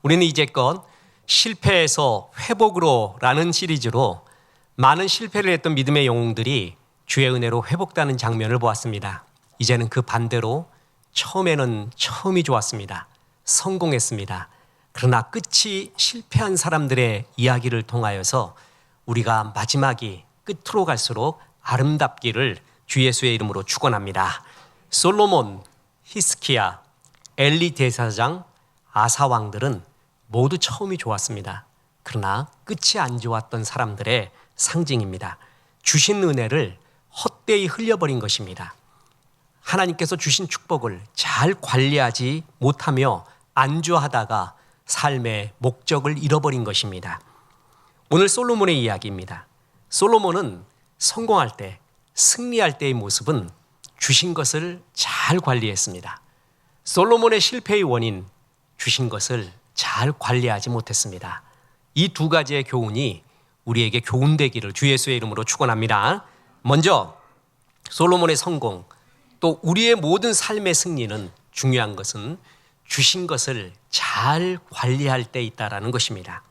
우리는 이제껏 실패에서 회복으로 라는 시리즈로 많은 실패를 했던 믿음의 영웅들이 주의 은혜로 회복되는 장면을 보았습니다. 이제는 그 반대로 처음에는 처음이 좋았습니다. 성공했습니다. 그러나 끝이 실패한 사람들의 이야기를 통하여서 우리가 마지막이 끝으로 갈수록 아름답기를 주 예수의 이름으로 축원합니다. 솔로몬, 히스기야, 엘리 대사장, 아사 왕들은 모두 처음이 좋았습니다. 그러나 끝이 안 좋았던 사람들의 상징입니다. 주신 은혜를 헛되이 흘려버린 것입니다. 하나님께서 주신 축복을 잘 관리하지 못하며 안주하다가 삶의 목적을 잃어버린 것입니다. 오늘 솔로몬의 이야기입니다. 솔로몬은 성공할 때, 승리할 때의 모습은 주신 것을 잘 관리했습니다. 솔로몬의 실패의 원인, 주신 것을 잘 관리하지 못했습니다. 이 두 가지의 교훈이 우리에게 교훈되기를 주 예수의 이름으로 축원합니다. 먼저 솔로몬의 성공, 또 우리의 모든 삶의 승리는 중요한 것은 주신 것을 잘 관리할 때 있다라는 것입니다.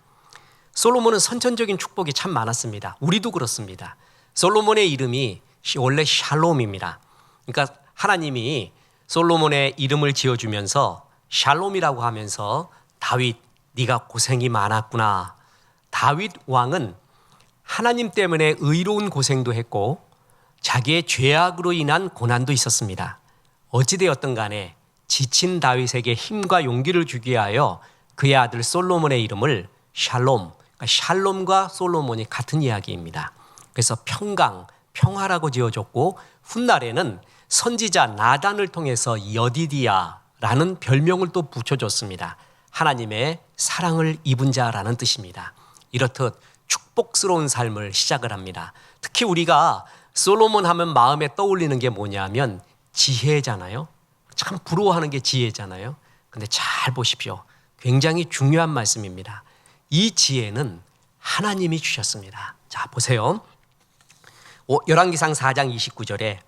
솔로몬은 선천적인 축복이 참 많았습니다. 우리도 그렇습니다. 솔로몬의 이름이 원래 샬롬입니다. 그러니까 하나님이 솔로몬의 이름을 지어주면서 샬롬이라고 하면서 다윗, 네가 고생이 많았구나. 다윗 왕은 하나님 때문에 의로운 고생도 했고 자기의 죄악으로 인한 고난도 있었습니다. 어찌되었든 간에 지친 다윗에게 힘과 용기를 주기 위하여 그의 아들 솔로몬의 이름을 샬롬, 그러니까 샬롬과 솔로몬이 같은 이야기입니다. 그래서 평강, 평화라고 지어줬고 훗날에는 선지자 나단을 통해서 여디디야라는 별명을 또 붙여줬습니다. 하나님의 사랑을 입은 자라는 뜻입니다. 이렇듯 축복스러운 삶을 시작을 합니다. 특히 우리가 솔로몬 하면 마음에 떠올리는 게 뭐냐면 지혜잖아요. 참 부러워하는 게 지혜잖아요. 근데 잘 보십시오. 굉장히 중요한 말씀입니다. 이 지혜는 하나님이 주셨습니다. 자, 보세요. 열왕기상 4장 29절에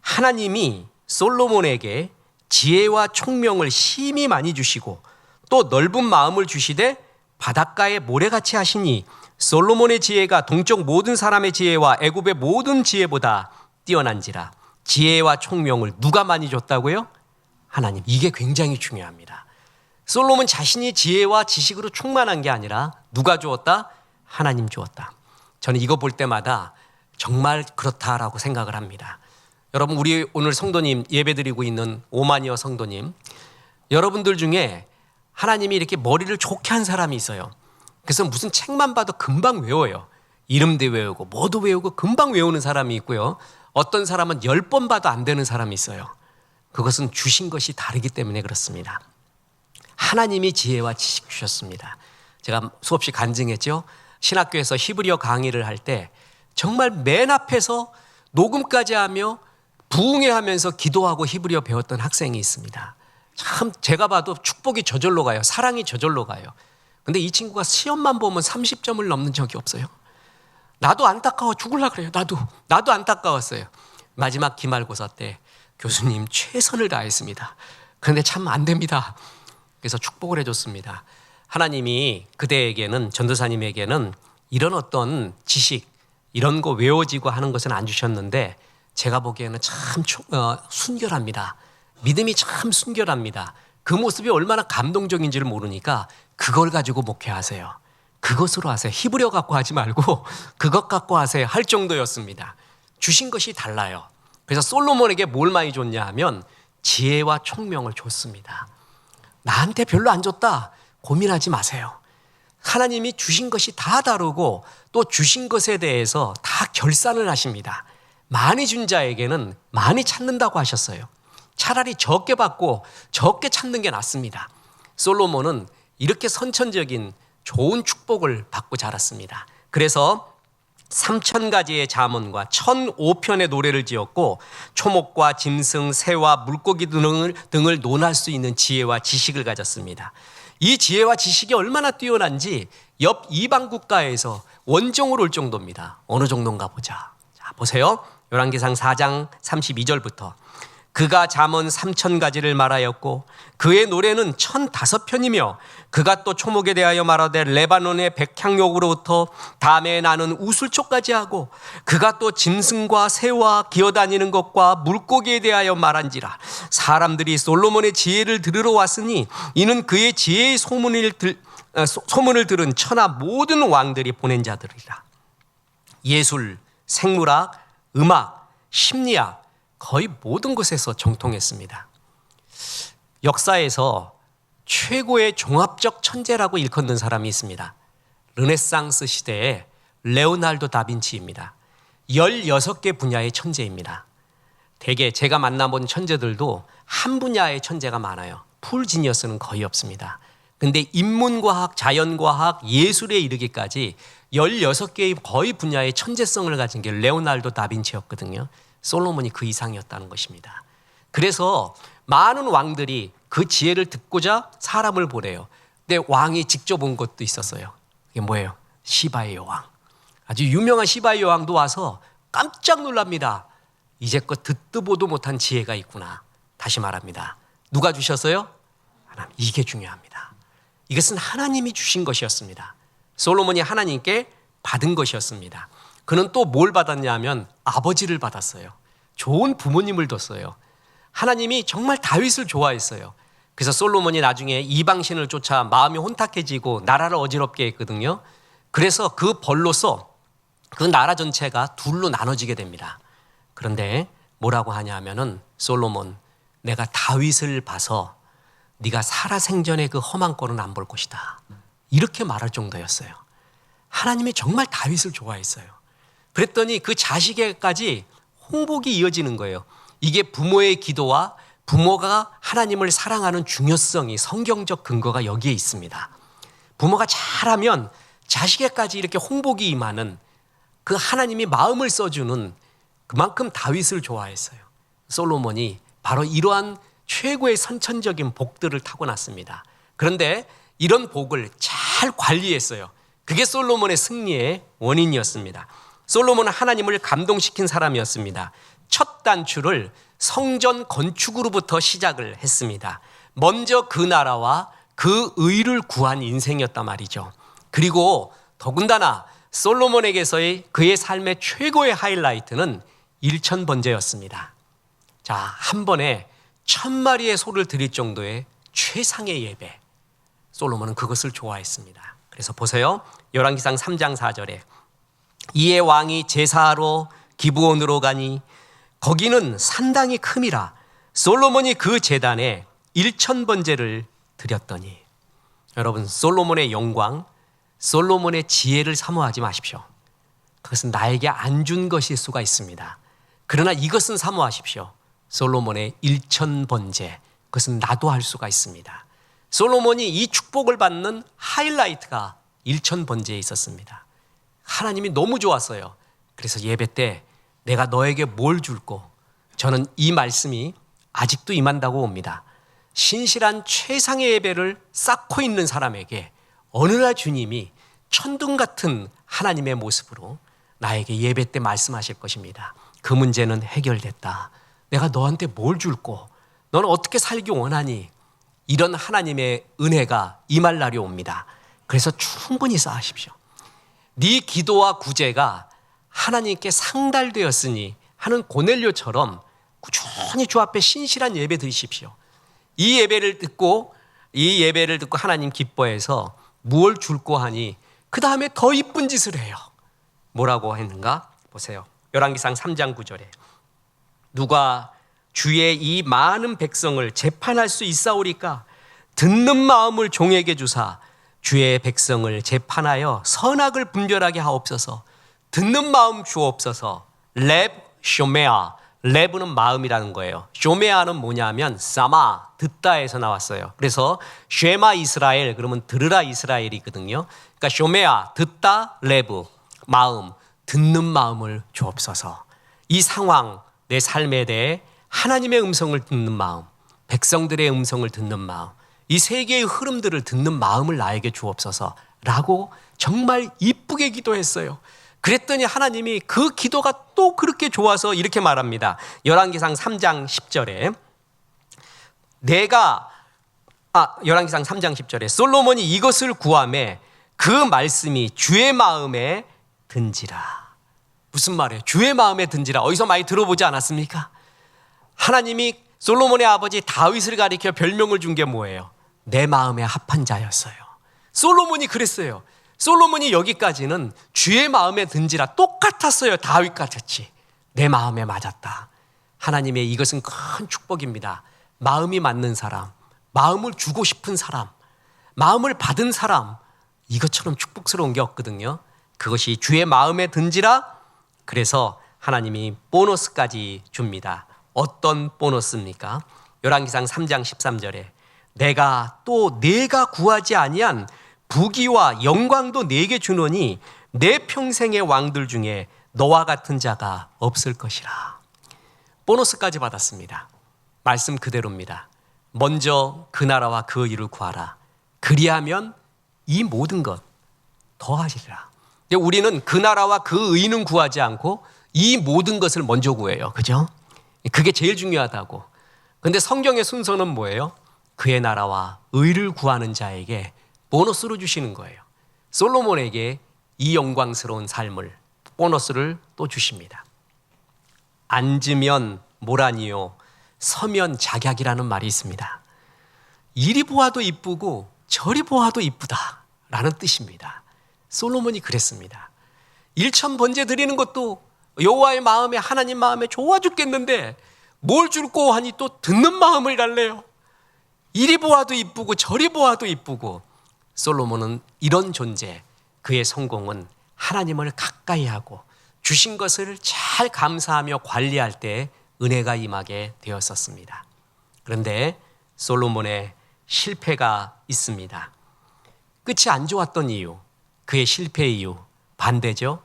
하나님이 솔로몬에게 지혜와 총명을 심히 많이 주시고 또 넓은 마음을 주시되 바닷가에 모래같이 하시니 솔로몬의 지혜가 동쪽 모든 사람의 지혜와 애굽의 모든 지혜보다 뛰어난지라. 지혜와 총명을 누가 많이 줬다고요? 하나님. 이게 굉장히 중요합니다. 솔로몬 자신이 지혜와 지식으로 충만한 게 아니라 누가 주었다? 하나님 주었다. 저는 이거 볼 때마다 정말 그렇다라고 생각을 합니다. 여러분, 우리 오늘 성도님 예배드리고 있는 오마니어 성도님, 여러분들 중에 하나님이 이렇게 머리를 좋게 한 사람이 있어요. 그래서 무슨 책만 봐도 금방 외워요. 이름도 외우고 뭐도 외우고 금방 외우는 사람이 있고요. 어떤 사람은 10번 봐도 안 되는 사람이 있어요. 그것은 주신 것이 다르기 때문에 그렇습니다. 하나님이 지혜와 지식 주셨습니다. 제가 수없이 간증했죠. 신학교에서 히브리어 강의를 할 때 정말 맨 앞에서 녹음까지 하며 부흥회하면서 기도하고 히브리어 배웠던 학생이 있습니다. 참 제가 봐도 축복이 저절로 가요. 사랑이 저절로 가요. 근데 이 친구가 시험만 보면 30점을 넘는 적이 없어요. 나도 안타까워 죽으려고 그래요. 나도 안타까웠어요. 마지막 기말고사 때 교수님 최선을 다했습니다. 그런데 참 안 됩니다. 그래서 축복을 해줬습니다. 하나님이 그대에게는, 전도사님에게는 이런 어떤 지식, 이런 거 외워지고 하는 것은 안 주셨는데 제가 보기에는 참 순결합니다. 믿음이 참 순결합니다. 그 모습이 얼마나 감동적인지를 모르니까 그걸 가지고 목회하세요. 그것으로 하세요. 히브리어 갖고 하지 말고 그것 갖고 하세요 할 정도였습니다. 주신 것이 달라요. 그래서 솔로몬에게 뭘 많이 줬냐 하면 지혜와 총명을 줬습니다. 나한테 별로 안 줬다 고민하지 마세요. 하나님이 주신 것이 다 다르고 또 주신 것에 대해서 다 결산을 하십니다. 많이 준 자에게는 많이 찾는다고 하셨어요. 차라리 적게 받고 적게 찾는 게 낫습니다. 솔로몬은 이렇게 선천적인 좋은 축복을 받고 자랐습니다. 그래서 3,000가지의 잠언과 1,005편의 노래를 지었고 초목과 짐승, 새와 물고기 등을 논할 수 있는 지혜와 지식을 가졌습니다. 이 지혜와 지식이 얼마나 뛰어난지 옆 이방 국가에서 원정으로 올 정도입니다. 어느 정도인가 보자. 자, 보세요. 열왕기상 4장 32절부터 그가 잠언 3,000가지를 말하였고 그의 노래는 1,005편이며 그가 또 초목에 대하여 말하되 레바논의 백향목으로부터 담에 나는 우슬초까지 하고 그가 또 짐승과 새와 기어다니는 것과 물고기에 대하여 말한지라. 사람들이 솔로몬의 지혜를 들으러 왔으니 이는 그의 지혜의 소문을 들은 천하 모든 왕들이 보낸 자들이라. 예술, 생물학, 음악, 심리학 거의 모든 것에서 정통했습니다. 역사에서 최고의 종합적 천재라고 일컫는 사람이 있습니다. 르네상스 시대의 레오나르도 다빈치입니다. 16개 분야의 천재입니다. 대개 제가 만나본 천재들도 한 분야의 천재가 많아요. 풀 지니어스는 거의 없습니다. 근데 인문과학, 자연과학, 예술에 이르기까지 16개의 거의 분야의 천재성을 가진 게 레오나르도 다빈치였거든요. 솔로몬이 그 이상이었다는 것입니다. 그래서 많은 왕들이 그 지혜를 듣고자 사람을 보내요. 근데 왕이 직접 온 것도 있었어요. 이게 뭐예요? 시바의 여왕. 아주 유명한 시바의 여왕도 와서 깜짝 놀랍니다. 이제껏 듣도 보도 못한 지혜가 있구나. 다시 말합니다. 누가 주셨어요? 하나님. 이게 중요합니다. 이것은 하나님이 주신 것이었습니다. 솔로몬이 하나님께 받은 것이었습니다. 그는 또 뭘 받았냐면 아버지를 받았어요. 좋은 부모님을 뒀어요. 하나님이 정말 다윗을 좋아했어요. 그래서 솔로몬이 나중에 이방신을 쫓아 마음이 혼탁해지고 나라를 어지럽게 했거든요. 그래서 그 벌로서 그 나라 전체가 둘로 나눠지게 됩니다. 그런데 뭐라고 하냐면은 솔로몬, 내가 다윗을 봐서 네가 살아생전에 그 험한 꼴은 안 볼 것이다. 이렇게 말할 정도였어요. 하나님이 정말 다윗을 좋아했어요. 그랬더니 그 자식에게까지 홍복이 이어지는 거예요. 이게 부모의 기도와 부모가 하나님을 사랑하는 중요성이 성경적 근거가 여기에 있습니다. 부모가 잘하면 자식에게까지 이렇게 홍복이 임하는 그 하나님이 마음을 써주는 그만큼 다윗을 좋아했어요. 솔로몬이 바로 이러한 최고의 선천적인 복들을 타고났습니다. 그런데 이런 복을 잘 관리했어요. 그게 솔로몬의 승리의 원인이었습니다. 솔로몬은 하나님을 감동시킨 사람이었습니다. 첫 단추를 성전 건축으로부터 시작을 했습니다. 먼저 그 나라와 그 의를 구한 인생이었단 말이죠. 그리고 더군다나 솔로몬에게서의 그의 삶의 최고의 하이라이트는 일천번제였습니다. 자, 한 번에 1,000마리의 소를 드릴 정도의 최상의 예배. 솔로몬은 그것을 좋아했습니다. 그래서 보세요. 열왕기상 3장 4절에 이에 왕이 제사하러 기브온으로 가니 거기는 산당이 큼이라 솔로몬이 그 제단에 1,000번제를 드렸더니. 여러분, 솔로몬의 영광, 솔로몬의 지혜를 사모하지 마십시오. 그것은 나에게 안 준 것일 수가 있습니다. 그러나 이것은 사모하십시오. 솔로몬의 1,000번제, 그것은 나도 할 수가 있습니다. 솔로몬이 이 축복을 받는 하이라이트가 1,000번제에 있었습니다. 하나님이 너무 좋았어요. 그래서 예배 때 내가 너에게 뭘 줄고, 저는 이 말씀이 아직도 임한다고 봅니다. 신실한 최상의 예배를 쌓고 있는 사람에게 어느 날 주님이 천둥 같은 하나님의 모습으로 나에게 예배 때 말씀하실 것입니다. 그 문제는 해결됐다. 내가 너한테 뭘 줄고, 너는 어떻게 살기 원하니? 이런 하나님의 은혜가 임할 날이 옵니다. 그래서 충분히 쌓으십시오. 네 기도와 구제가 하나님께 상달되었으니 하는 고넬료처럼 꾸준히 주 앞에 신실한 예배 드리십시오. 이 예배를 듣고 하나님 기뻐해서 무엇을 줄고 하니 그 다음에 더 이쁜 짓을 해요. 뭐라고 했는가? 보세요. 열왕기상 3장 9절에 누가 주의 이 많은 백성을 재판할 수 있사오리까? 듣는 마음을 종에게 주사 주의 백성을 재판하여 선악을 분별하게 하옵소서. 듣는 마음 주옵소서. 렙 쇼메아. 렙은 마음이라는 거예요. 쇼메아는 뭐냐면 사마, 듣다에서 나왔어요. 그래서 쉐마 이스라엘, 그러면 들으라 이스라엘이거든요. 그러니까 쇼메아, 듣다, 렙, 마음, 듣는 마음을 주옵소서. 이 상황, 내 삶에 대해 하나님의 음성을 듣는 마음, 백성들의 음성을 듣는 마음, 이 세계의 흐름들을 듣는 마음을 나에게 주옵소서 라고 정말 이쁘게 기도했어요. 그랬더니 하나님이 그 기도가 또 그렇게 좋아서 이렇게 말합니다. 열왕기상 3장 10절에 열왕기상 3장 10절에 솔로몬이 이것을 구하매 그 말씀이 주의 마음에 든지라. 무슨 말이에요? 주의 마음에 든지라. 어디서 많이 들어보지 않았습니까? 하나님이 솔로몬의 아버지 다윗을 가리켜 별명을 준 게 뭐예요? 내 마음에 합한 자였어요. 솔로몬이 그랬어요. 솔로몬이 여기까지는 주의 마음에 든지라 똑같았어요. 다윗 같았지. 내 마음에 맞았다. 하나님의 이것은 큰 축복입니다. 마음이 맞는 사람, 마음을 주고 싶은 사람, 마음을 받은 사람, 이것처럼 축복스러운 게 없거든요. 그것이 주의 마음에 든지라. 그래서 하나님이 보너스까지 줍니다. 어떤 보너스입니까? 열왕기상 3장 13절에 내가 구하지 아니한 부귀와 영광도 내게 주노니 내 평생의 왕들 중에 너와 같은 자가 없을 것이라. 보너스까지 받았습니다. 말씀 그대로입니다. 먼저 그 나라와 그 의를 구하라. 그리하면 이 모든 것 더하시리라. 우리는 그 나라와 그 의는 구하지 않고 이 모든 것을 먼저 구해요. 그죠? 그게 제일 중요하다고. 그런데 성경의 순서는 뭐예요? 그의 나라와 의를 구하는 자에게 보너스로 주시는 거예요. 솔로몬에게 이 영광스러운 삶을, 보너스를 또 주십니다. 앉으면 모란이요 서면 작약이라는 말이 있습니다. 이리 보아도 이쁘고 저리 보아도 이쁘다라는 뜻입니다. 솔로몬이 그랬습니다. 일천 번제 드리는 것도 여호와의 마음에, 하나님 마음에 좋아 죽겠는데 뭘 줄꼬 하니 또 듣는 마음을 달래요. 이리 보아도 이쁘고 저리 보아도 이쁘고. 솔로몬은 이런 존재, 그의 성공은 하나님을 가까이 하고 주신 것을 잘 감사하며 관리할 때 은혜가 임하게 되었었습니다. 그런데 솔로몬의 실패가 있습니다. 끝이 안 좋았던 이유, 그의 실패의 이유 반대죠.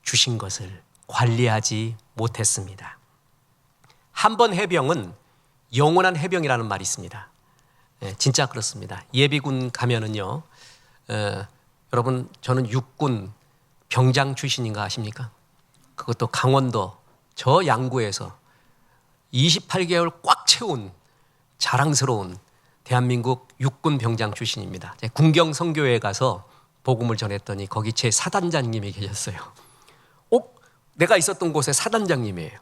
주신 것을 관리하지 못했습니다. 한 번 해병은 영원한 해병이라는 말이 있습니다. 진짜 그렇습니다. 예비군 가면은요, 여러분 저는 육군 병장 출신인가 아십니까? 그것도 강원도 저 양구에서 28개월 꽉 채운 자랑스러운 대한민국 육군 병장 출신입니다. 군경 선교회에 가서 복음을 전했더니 거기 제 사단장님이 계셨어요. 내가 있었던 곳에 사단장님이에요.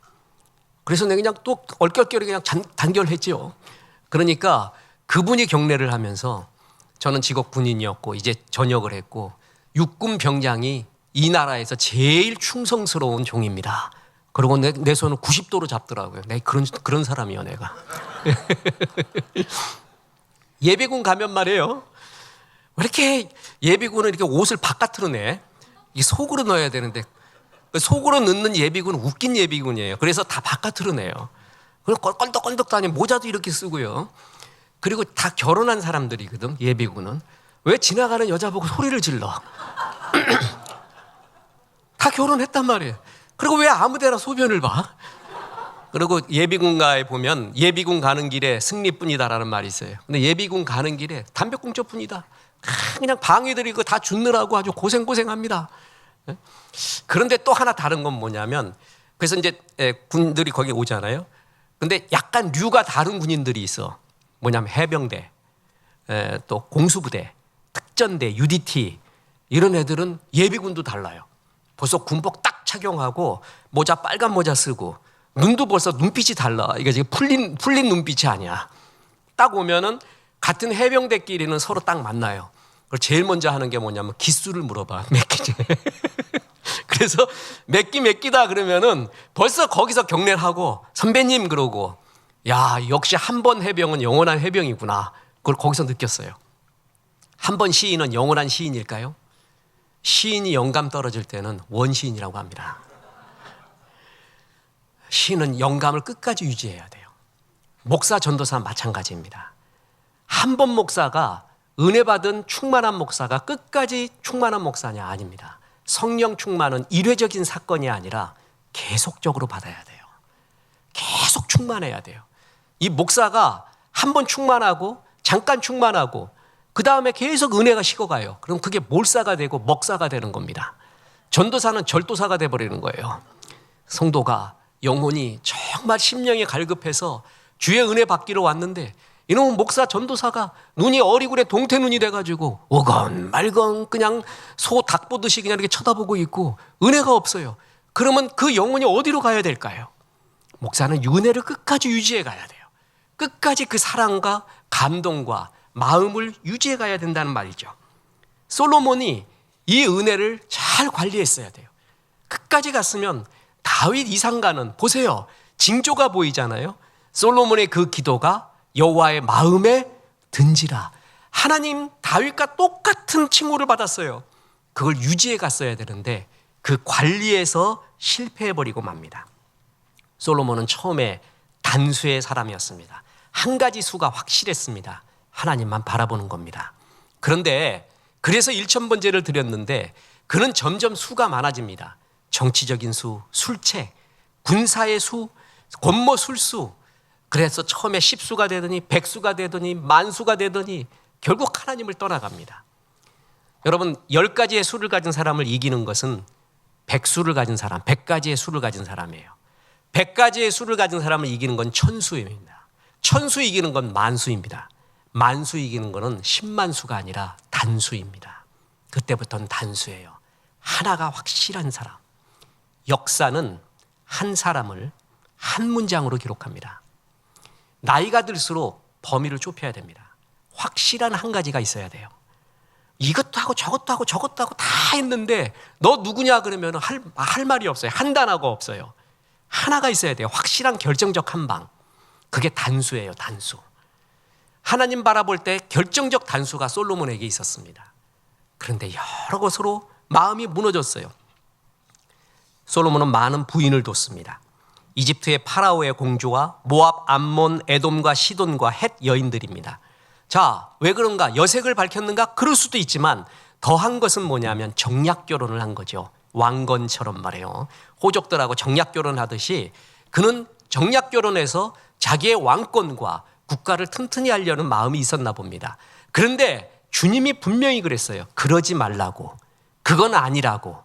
그래서 내가 그냥 또 얼떨결에 그냥 단결했죠. 그러니까 그분이 격려를 하면서 저는 직업 군인이었고 이제 전역을 했고 육군 병장이 이 나라에서 제일 충성스러운 종입니다. 그리고 내 손을 90도로 잡더라고요. 내가 그런 사람이요, 내가. 예비군 가면 말이에요. 왜 이렇게 예비군은 이렇게 옷을 바깥으로 내? 이 속으로 넣어야 되는데 속으로 넣는 예비군은 웃긴 예비군이에요. 그래서 다 바깥으로 내요. 그리고 껄떡껄떡 다니 모자도 이렇게 쓰고요. 그리고 다 결혼한 사람들이거든, 예비군은. 왜 지나가는 여자 보고 소리를 질러? 다 결혼했단 말이에요. 그리고 왜 아무데나 소변을 봐? 그리고 예비군가에 보면 예비군 가는 길에 승리뿐이다라는 말이 있어요. 근데 예비군 가는 길에 담배꽁초뿐이다. 그냥 방해드리고 다 죽느라고 아주 고생합니다. 그런데 또 하나 다른 건 뭐냐면, 그래서 이제 군들이 거기 오잖아요. 근데 약간 류가 다른 군인들이 있어. 뭐냐면 해병대, 또 공수부대, 특전대, UDT 이런 애들은 예비군도 달라요. 벌써 군복 딱 착용하고 모자 빨간 모자 쓰고 눈도 벌써 눈빛이 달라. 이게 지금 풀린 눈빛이 아니야. 딱 오면은 같은 해병대끼리는 서로 딱 만나요. 그걸 제일 먼저 하는 게 뭐냐면 기수를 물어봐. 몇 끼지? 그래서 몇 끼다 그러면은 벌써 거기서 격려를 하고 선배님 그러고, 야, 역시 한 번 해병은 영원한 해병이구나. 그걸 거기서 느꼈어요. 한 번 시인은 영원한 시인일까요? 시인이 영감 떨어질 때는 원시인이라고 합니다. 시인은 영감을 끝까지 유지해야 돼요. 목사, 전도사 마찬가지입니다. 한 번 목사가 은혜 받은 충만한 목사가 끝까지 충만한 목사냐? 아닙니다. 성령 충만은 일회적인 사건이 아니라 계속적으로 받아야 돼요. 계속 충만해야 돼요. 이 목사가 한 번 충만하고 잠깐 충만하고 그 다음에 계속 은혜가 식어가요. 그럼 그게 몰사가 되고 먹사가 되는 겁니다. 전도사는 절도사가 돼버리는 거예요. 성도가 영혼이 정말 심령이 갈급해서 주의 은혜 받기로 왔는데 이놈은 목사 전도사가 눈이 어리굴에 동태눈이 돼가지고 오건 말건 그냥 소 닭 보듯이 그냥 이렇게 쳐다보고 있고 은혜가 없어요. 그러면 그 영혼이 어디로 가야 될까요? 목사는 은혜를 끝까지 유지해 가야 돼요. 끝까지 그 사랑과 감동과 마음을 유지해 가야 된다는 말이죠. 솔로몬이 이 은혜를 잘 관리했어야 돼요. 끝까지 갔으면 다윗 이상가는 보세요. 징조가 보이잖아요. 솔로몬의 그 기도가 여호와의 마음에 든지라. 하나님 다윗과 똑같은 칭호를 받았어요. 그걸 유지해 갔어야 되는데 그 관리에서 실패해버리고 맙니다. 솔로몬은 처음에 단수의 사람이었습니다. 한 가지 수가 확실했습니다. 하나님만 바라보는 겁니다. 그런데 그래서 1000번제를 드렸는데 그는 점점 수가 많아집니다. 정치적인 수, 술책, 군사의 수, 권모 술수. 그래서 처음에 10수가 되더니 100수가 되더니 10,000수가 되더니 결국 하나님을 떠나갑니다. 여러분 10가지의 수를 가진 사람을 이기는 것은 100수를 가진 사람, 100가지의 수를 가진 사람이에요. 100가지의 수를 가진 사람을 이기는 건 1000수입니다. 1000수 이기는 건 10,000수입니다. 10,000수 이기는 거는 10만수가 아니라 단수입니다. 그때부터는 단수예요. 하나가 확실한 사람. 역사는 한 사람을 한 문장으로 기록합니다. 나이가 들수록 범위를 좁혀야 됩니다. 확실한 한 가지가 있어야 돼요. 이것도 하고 저것도 하고 저것도 하고 다 했는데 너 누구냐 그러면 할 말이 없어요. 한 단어가 없어요. 하나가 있어야 돼요. 확실한 결정적 한 방. 그게 단수예요. 단수. 하나님 바라볼 때 결정적 단수가 솔로몬에게 있었습니다. 그런데 여러 것으로 마음이 무너졌어요. 솔로몬은 많은 부인을 뒀습니다. 이집트의 파라오의 공주와 모압, 암몬, 에돔과 시돈과 헷 여인들입니다. 자, 왜 그런가? 여색을 밝혔는가? 그럴 수도 있지만 더한 것은 뭐냐면 정략 결혼을 한 거죠. 왕건처럼 말해요. 호족들하고 정략 결혼하듯이 그는 정략 결혼해서 자기의 왕권과 국가를 튼튼히 하려는 마음이 있었나 봅니다. 그런데 주님이 분명히 그랬어요. 그러지 말라고. 그건 아니라고.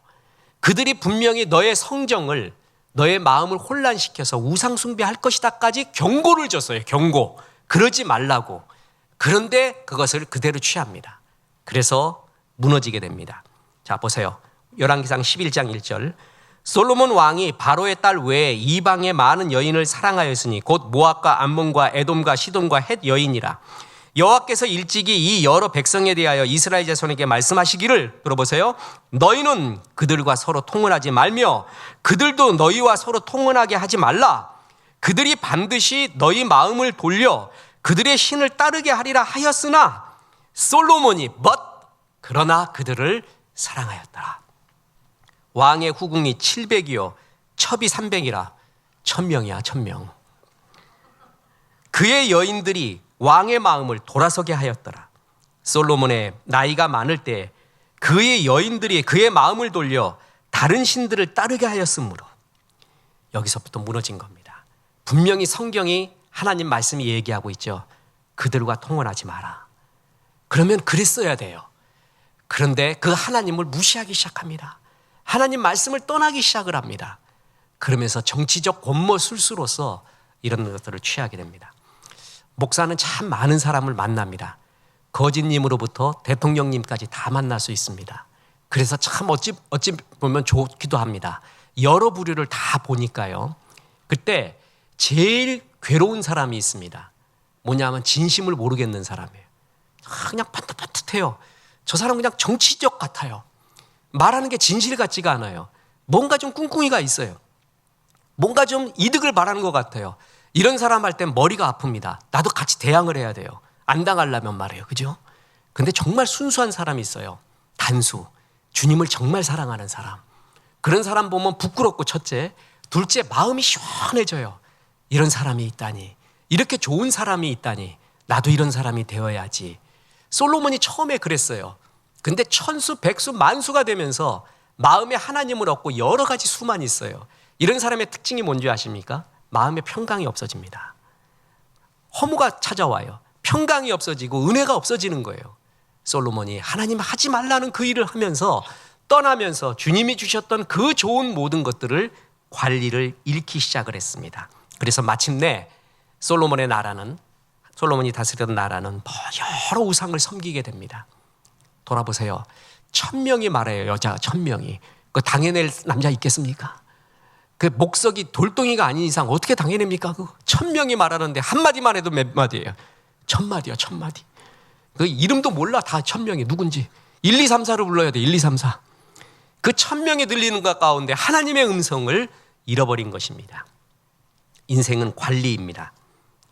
그들이 분명히 너의 성정을 너의 마음을 혼란시켜서 우상숭배할 것이다까지 경고를 줬어요. 경고. 그러지 말라고. 그런데 그것을 그대로 취합니다. 그래서 무너지게 됩니다. 자, 보세요. 열왕기상 11장 1절. 솔로몬 왕이 바로의 딸 외에 이방의 많은 여인을 사랑하였으니 곧 모압과 암몬과 에돔과 시돈과 헷 여인이라. 여호와께서 일찍이 이 여러 백성에 대하여 이스라엘 자손에게 말씀하시기를, 들어보세요. 너희는 그들과 서로 통혼하지 말며 그들도 너희와 서로 통혼하게 하지 말라. 그들이 반드시 너희 마음을 돌려 그들의 신을 따르게 하리라 하였으나 솔로몬이 그러나 그들을 사랑하였더라. 왕의 후궁이 700이요 첩이 300이라 1000명이야 1000명. 그의 여인들이 왕의 마음을 돌아서게 하였더라. 솔로몬의 나이가 많을 때 그의 여인들이 그의 마음을 돌려 다른 신들을 따르게 하였으므로 여기서부터 무너진 겁니다. 분명히 성경이 하나님 말씀이 얘기하고 있죠. 그들과 통혼하지 마라. 그러면 그랬어야 돼요. 그런데 그 하나님을 무시하기 시작합니다. 하나님 말씀을 떠나기 시작을 합니다. 그러면서 정치적 권모술수로서 이런 것들을 취하게 됩니다. 목사는 참 많은 사람을 만납니다. 거짓님으로부터 대통령님까지 다 만날 수 있습니다. 그래서 참 어찌 보면 좋기도 합니다. 여러 부류를 다 보니까요. 그때 제일 괴로운 사람이 있습니다. 뭐냐면 진심을 모르겠는 사람이에요. 그냥 반듯반듯해요. 저 사람 그냥 정치적 같아요. 말하는 게 진실 같지가 않아요. 뭔가 좀 꿍꿍이가 있어요. 뭔가 좀 이득을 바라는 것 같아요. 이런 사람 할 땐 머리가 아픕니다. 나도 같이 대항을 해야 돼요. 안 당하려면 말이에요. 그죠? 근데 정말 순수한 사람이 있어요. 단수. 주님을 정말 사랑하는 사람. 그런 사람 보면 부끄럽고 첫째. 둘째, 마음이 시원해져요. 이런 사람이 있다니. 이렇게 좋은 사람이 있다니. 나도 이런 사람이 되어야지. 솔로몬이 처음에 그랬어요. 근데 1000수, 100수, 10,000수가 되면서 마음에 하나님을 얻고 여러 가지 수만 있어요. 이런 사람의 특징이 뭔지 아십니까? 마음에 평강이 없어집니다. 허무가 찾아와요. 평강이 없어지고 은혜가 없어지는 거예요. 솔로몬이 하나님 하지 말라는 그 일을 하면서 떠나면서 주님이 주셨던 그 좋은 모든 것들을 관리를 잃기 시작을 했습니다. 그래서 마침내 솔로몬이 다스리던 나라는 여러 우상을 섬기게 됩니다. 돌아보세요. 1000명이 말해요. 여자 1000명이. 그 당해낼 남자 있겠습니까? 그 목석이 돌덩이가 아닌 이상 어떻게 당해냅니까? 그 1000명이 말하는데 한마디만 해도 몇 마디예요? 1000마디야, 1000마디. 그 이름도 몰라, 다 1000명이 누군지. 1, 2, 3, 4를 불러야 돼, 1, 2, 3, 4. 그 1000명이 들리는 것 가운데 하나님의 음성을 잃어버린 것입니다. 인생은 관리입니다.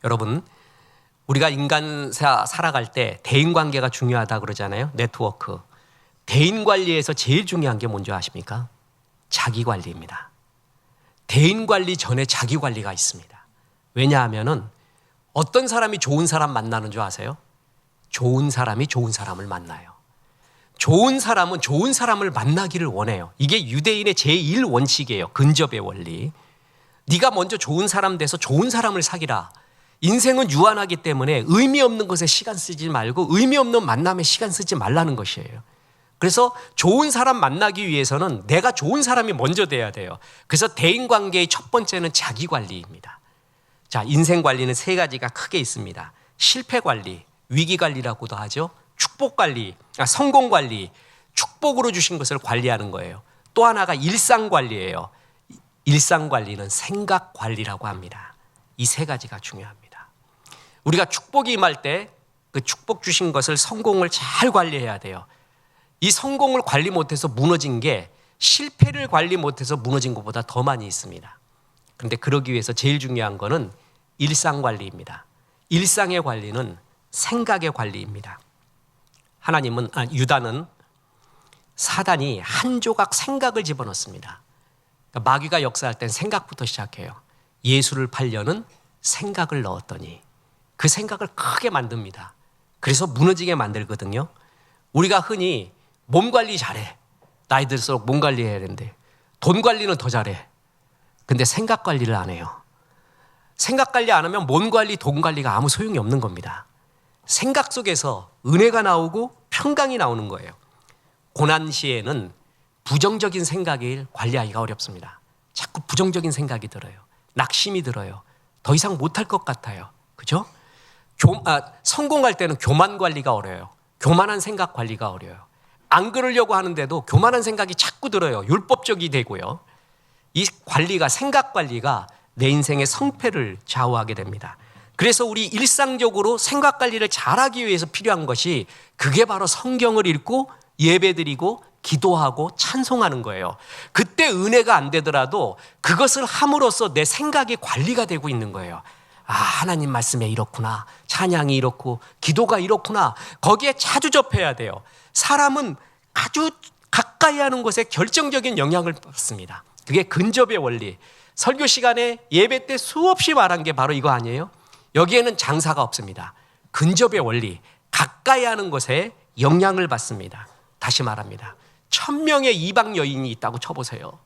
여러분, 우리가 인간사 살아갈 때 대인관계가 중요하다 그러잖아요. 네트워크. 대인관리에서 제일 중요한 게 뭔지 아십니까? 자기관리입니다. 대인관리 전에 자기관리가 있습니다. 왜냐하면 어떤 사람이 좋은 사람 만나는 줄 아세요? 좋은 사람이 좋은 사람을 만나요. 좋은 사람은 좋은 사람을 만나기를 원해요. 이게 유대인의 제1원칙이에요. 근접의 원리. 네가 먼저 좋은 사람 돼서 좋은 사람을 사귀라. 인생은 유한하기 때문에 의미 없는 것에 시간 쓰지 말고 의미 없는 만남에 시간 쓰지 말라는 것이에요. 그래서 좋은 사람 만나기 위해서는 내가 좋은 사람이 먼저 돼야 돼요. 그래서 대인관계의 첫 번째는 자기관리입니다. 자, 인생관리는 3가지가 크게 있습니다. 실패관리, 위기관리라고도 하죠. 축복관리, 성공관리, 축복으로 주신 것을 관리하는 거예요. 또 하나가 일상관리예요. 일상관리는 생각관리라고 합니다. 이 3가지가 중요합니다. 우리가 축복이 임할 때 그 축복 주신 것을 성공을 잘 관리해야 돼요. 이 성공을 관리 못해서 무너진 게 실패를 관리 못해서 무너진 것보다 더 많이 있습니다. 그런데 그러기 위해서 제일 중요한 거는 일상관리입니다. 일상의 관리는 생각의 관리입니다. 유다는 사단이 한 조각 생각을 집어넣습니다. 그러니까 마귀가 역사할 땐 생각부터 시작해요. 예수를 팔려는 생각을 넣었더니 그 생각을 크게 만듭니다. 그래서 무너지게 만들거든요. 우리가 흔히 몸 관리 잘해. 나이 들수록 몸 관리해야 되는데 돈 관리는 더 잘해. 근데 생각 관리를 안 해요. 생각 관리 안 하면 몸 관리, 돈 관리가 아무 소용이 없는 겁니다. 생각 속에서 은혜가 나오고 평강이 나오는 거예요. 고난 시에는 부정적인 생각을 관리하기가 어렵습니다. 자꾸 부정적인 생각이 들어요. 낙심이 들어요. 더 이상 못할 것 같아요. 그죠? 성공할 때는 교만 관리가 어려워요. 교만한 생각 관리가 어려워요. 안 그러려고 하는데도 교만한 생각이 자꾸 들어요. 율법적이 되고요. 이 관리가, 생각 관리가 내 인생의 성패를 좌우하게 됩니다. 그래서 우리 일상적으로 생각 관리를 잘하기 위해서 필요한 것이 그게 바로 성경을 읽고 예배드리고 기도하고 찬송하는 거예요. 그때 은혜가 안 되더라도 그것을 함으로써 내 생각이 관리가 되고 있는 거예요. 하나님 말씀에 이렇구나. 찬양이 이렇고 기도가 이렇구나. 거기에 자주 접해야 돼요. 사람은 아주 가까이 하는 것에 결정적인 영향을 받습니다. 그게 근접의 원리. 설교 시간에 예배 때 수없이 말한 게 바로 이거 아니에요? 여기에는 장사가 없습니다. 근접의 원리. 가까이 하는 것에 영향을 받습니다. 다시 말합니다. 1000명의 이방 여인이 있다고 쳐보세요.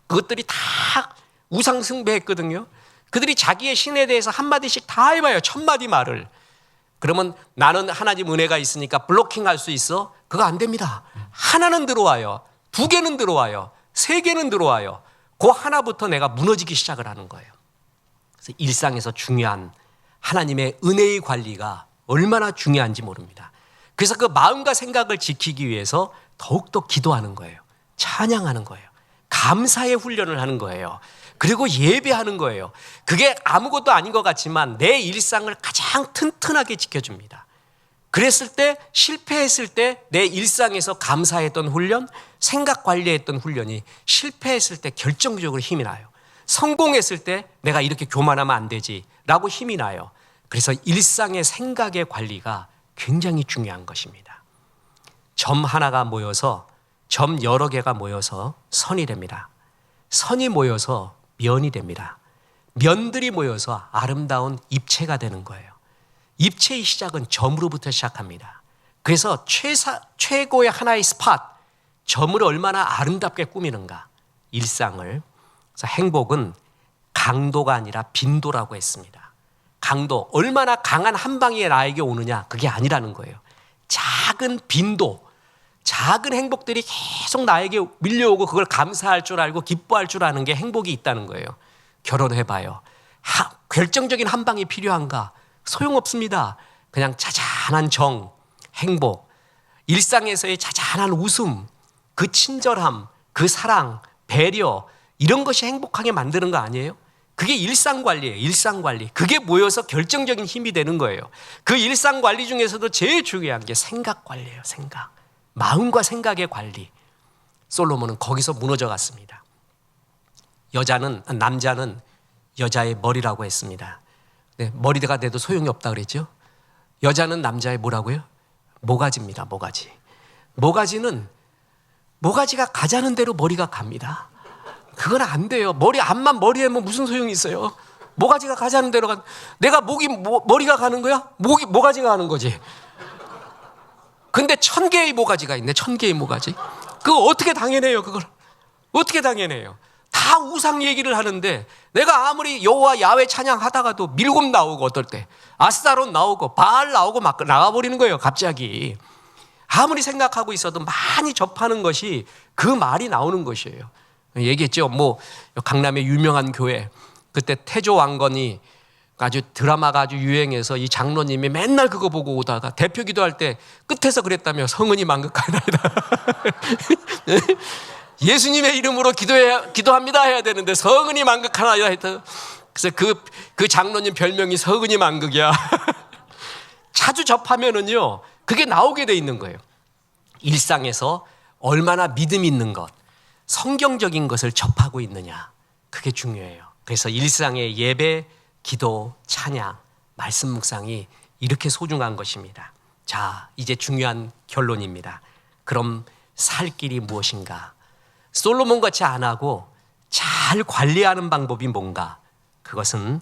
그것들이 다 우상숭배했거든요. 그들이 자기의 신에 대해서 한마디씩 다 해봐요. 1000마디 말을. 그러면 나는 하나님 은혜가 있으니까 블로킹할 수 있어? 그거 안 됩니다. 하나는 들어와요. 2개는 들어와요. 3개는 들어와요. 그 하나부터 내가 무너지기 시작을 하는 거예요. 그래서 일상에서 중요한 하나님의 은혜의 관리가 얼마나 중요한지 모릅니다. 그래서 그 마음과 생각을 지키기 위해서 더욱더 기도하는 거예요. 찬양하는 거예요. 감사의 훈련을 하는 거예요. 그리고 예배하는 거예요. 그게 아무것도 아닌 것 같지만 내 일상을 가장 튼튼하게 지켜줍니다. 그랬을 때, 실패했을 때 내 일상에서 감사했던 훈련, 생각 관리했던 훈련이 실패했을 때 결정적으로 힘이 나요. 성공했을 때 내가 이렇게 교만하면 안 되지 라고 힘이 나요. 그래서 일상의 생각의 관리가 굉장히 중요한 것입니다. 점 하나가 모여서, 점 여러 개가 모여서 선이 됩니다. 선이 모여서 면이 됩니다. 면들이 모여서 아름다운 입체가 되는 거예요. 입체의 시작은 점으로부터 시작합니다. 그래서 최고의 하나의 스팟, 점을 얼마나 아름답게 꾸미는가, 일상을. 그래서 행복은 강도가 아니라 빈도라고 했습니다. 강도, 얼마나 강한 한 방이 나에게 오느냐, 그게 아니라는 거예요. 작은 빈도, 작은 행복들이 계속 나에게 밀려오고 그걸 감사할 줄 알고 기뻐할 줄 아는 게 행복이 있다는 거예요. 결혼해봐요. 결정적인 한 방이 필요한가? 소용없습니다. 그냥 자잘한 정, 행복, 일상에서의 자잘한 웃음, 그 친절함, 그 사랑, 배려, 이런 것이 행복하게 만드는 거 아니에요? 그게 일상관리예요. 일상관리. 그게 모여서 결정적인 힘이 되는 거예요. 그 일상관리 중에서도 제일 중요한 게 생각관리예요. 생각. 마음과 생각의 관리. 솔로몬은 거기서 무너져 갔습니다. 남자는 여자의 머리라고 했습니다. 네, 머리가 돼도 소용이 없다 그랬죠. 여자는 남자의 뭐라고요? 모가지입니다. 모가지. 모가지가 가자는 대로 머리가 갑니다. 그건 안 돼요. 앞만 머리에 뭐 무슨 소용이 있어요? 모가지가 가자는 대로 내가 머리가 가는 거야? 모가지가 가는 거지. 근데 1000개의 모가지가 있네. 1000개의 모가지. 그거 어떻게 당해내요? 그걸 어떻게 당해내요? 다 우상 얘기를 하는데 내가 아무리 여호와 야훼 찬양하다가도 밀곰 나오고 어떨 때 아스타롯 나오고 바알 나오고 막 나가버리는 거예요. 갑자기. 아무리 생각하고 있어도 많이 접하는 것이 그 말이 나오는 것이에요. 얘기했죠. 강남의 유명한 교회 그때 태조 왕건이 아주 드라마가 아주 유행해서 이 장로님이 맨날 그거 보고 오다가 대표 기도할 때 끝에서 그랬다며 성은이 만극하나이다. 예수님의 이름으로 기도합니다 해야 되는데 성은이 만극하나이다 했다. 그래서 그 장로님 별명이 성은이 만극이야. 자주 접하면은요 그게 나오게 돼 있는 거예요. 일상에서 얼마나 믿음 있는 것, 성경적인 것을 접하고 있느냐, 그게 중요해요. 그래서 일상의 예배, 기도, 찬양, 말씀 묵상이 이렇게 소중한 것입니다. 자, 이제 중요한 결론입니다. 그럼 살 길이 무엇인가? 솔로몬 같이 안 하고 잘 관리하는 방법이 뭔가? 그것은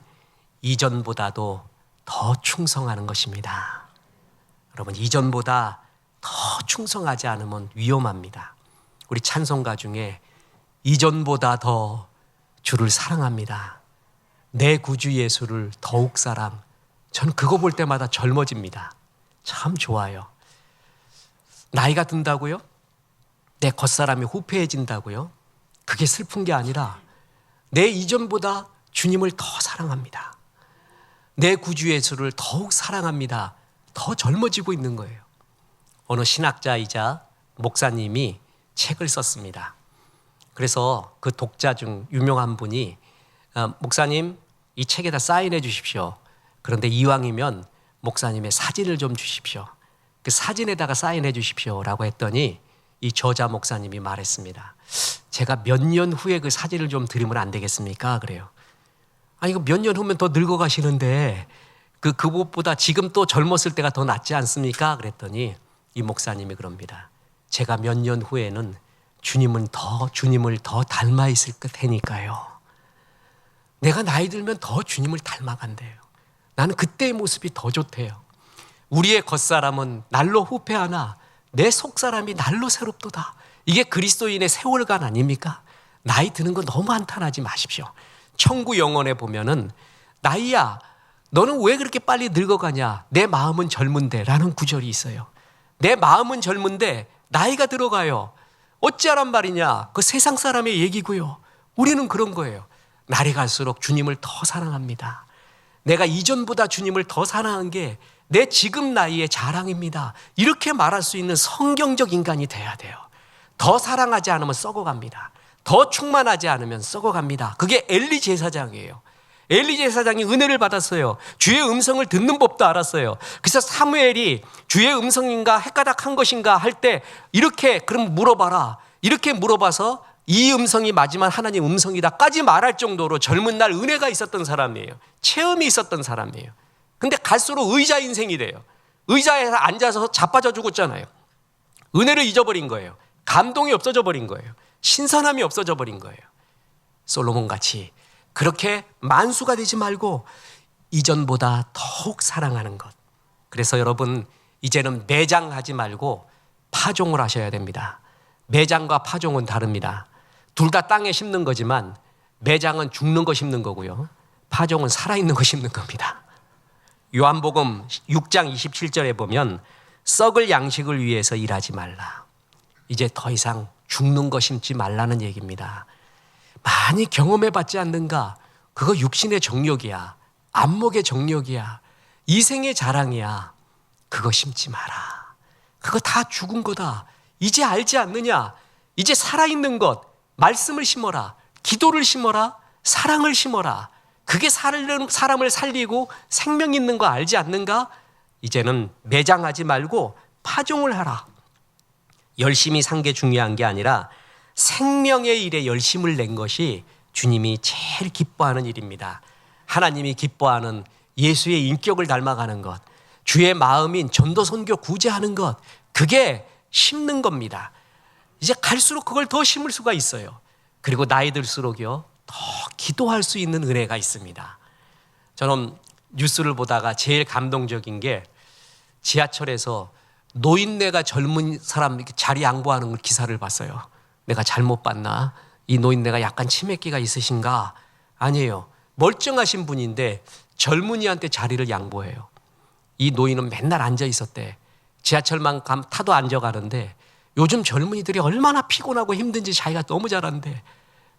이전보다도 더 충성하는 것입니다. 여러분, 이전보다 더 충성하지 않으면 위험합니다. 우리 찬송가 중에 이전보다 더 주를 사랑합니다. 내 구주 예수를 더욱 사랑. 저는 그거 볼 때마다 젊어집니다. 참 좋아요. 나이가 든다고요? 내 겉사람이 후패해진다고요? 그게 슬픈 게 아니라 내 이전보다 주님을 더 사랑합니다. 내 구주 예수를 더욱 사랑합니다. 더 젊어지고 있는 거예요. 어느 신학자이자 목사님이 책을 썼습니다. 그래서 그 독자 중 유명한 분이 목사님 이 책에다 사인해 주십시오. 그런데 이왕이면 목사님의 사진을 좀 주십시오. 그 사진에다가 사인해 주십시오 라고 했더니 이 저자 목사님이 말했습니다. 제가 몇 년 후에 그 사진을 좀 드리면 안 되겠습니까? 그래요. 아니 이거 몇 년 후면 더 늙어가시는데 그것보다 지금 또 젊었을 때가 더 낫지 않습니까? 그랬더니 이 목사님이 그럽니다. 제가 몇 년 후에는 주님을 더 닮아 있을 테니까요. 내가 나이 들면 더 주님을 닮아간대요. 나는 그때의 모습이 더 좋대요. 우리의 겉사람은 날로 후패하나 내 속사람이 날로 새롭도다. 이게 그리스도인의 세월간 아닙니까? 나이 드는 거 너무 한탄하지 마십시오. 천국 영원에 보면은 나이야 너는 왜 그렇게 빨리 늙어가냐? 내 마음은 젊은데 라는 구절이 있어요. 내 마음은 젊은데 나이가 들어가요. 어찌하란 말이냐? 그 세상 사람의 얘기고요. 우리는 그런 거예요. 날이 갈수록 주님을 더 사랑합니다. 내가 이전보다 주님을 더 사랑한 게 내 지금 나이의 자랑입니다. 이렇게 말할 수 있는 성경적 인간이 돼야 돼요. 더 사랑하지 않으면 썩어갑니다. 더 충만하지 않으면 썩어갑니다. 그게 엘리 제사장이에요. 엘리 제사장이 은혜를 받았어요. 주의 음성을 듣는 법도 알았어요. 그래서 사무엘이 주의 음성인가 헷가닥한 것인가 할 때 이렇게 그럼 물어봐라. 이렇게 물어봐서 이 음성이 마지막 하나님 음성이다까지 말할 정도로 젊은 날 은혜가 있었던 사람이에요. 체험이 있었던 사람이에요. 근데 갈수록 의자 인생이 돼요. 의자에 앉아서 자빠져 죽었잖아요. 은혜를 잊어버린 거예요. 감동이 없어져 버린 거예요. 신선함이 없어져 버린 거예요. 솔로몬 같이 그렇게 만수가 되지 말고 이전보다 더욱 사랑하는 것. 그래서 여러분 이제는 매장하지 말고 파종을 하셔야 됩니다. 매장과 파종은 다릅니다. 둘 다 땅에 심는 거지만 매장은 죽는 거 심는 거고요. 파종은 살아있는 거 심는 겁니다. 요한복음 6장 27절에 보면 썩을 양식을 위해서 일하지 말라. 이제 더 이상 죽는 거 심지 말라는 얘기입니다. 많이 경험해봤지 않는가? 그거 육신의 정욕이야. 안목의 정욕이야. 이생의 자랑이야. 그거 심지 마라. 그거 다 죽은 거다. 이제 알지 않느냐? 이제 살아있는 것, 말씀을 심어라. 기도를 심어라. 사랑을 심어라. 그게 사람을 살리고 생명 있는 거 알지 않는가? 이제는 매장하지 말고 파종을 하라. 열심히 산 게 중요한 게 아니라 생명의 일에 열심을 낸 것이 주님이 제일 기뻐하는 일입니다. 하나님이 기뻐하는 예수의 인격을 닮아가는 것, 주의 마음인 전도 선교 구제하는 것, 그게 심는 겁니다. 이제 갈수록 그걸 더 심을 수가 있어요. 그리고 나이 들수록요, 더 기도할 수 있는 은혜가 있습니다. 저는 뉴스를 보다가 제일 감동적인 게 지하철에서 노인네가 젊은 사람 자리 양보하는 기사를 봤어요. 내가 잘못 봤나? 이 노인네가 약간 치매기가 있으신가? 아니에요. 멀쩡하신 분인데 젊은이한테 자리를 양보해요. 이 노인은 맨날 앉아 있었대. 지하철만 타도 앉아가는데 요즘 젊은이들이 얼마나 피곤하고 힘든지 자기가 너무 잘 안대.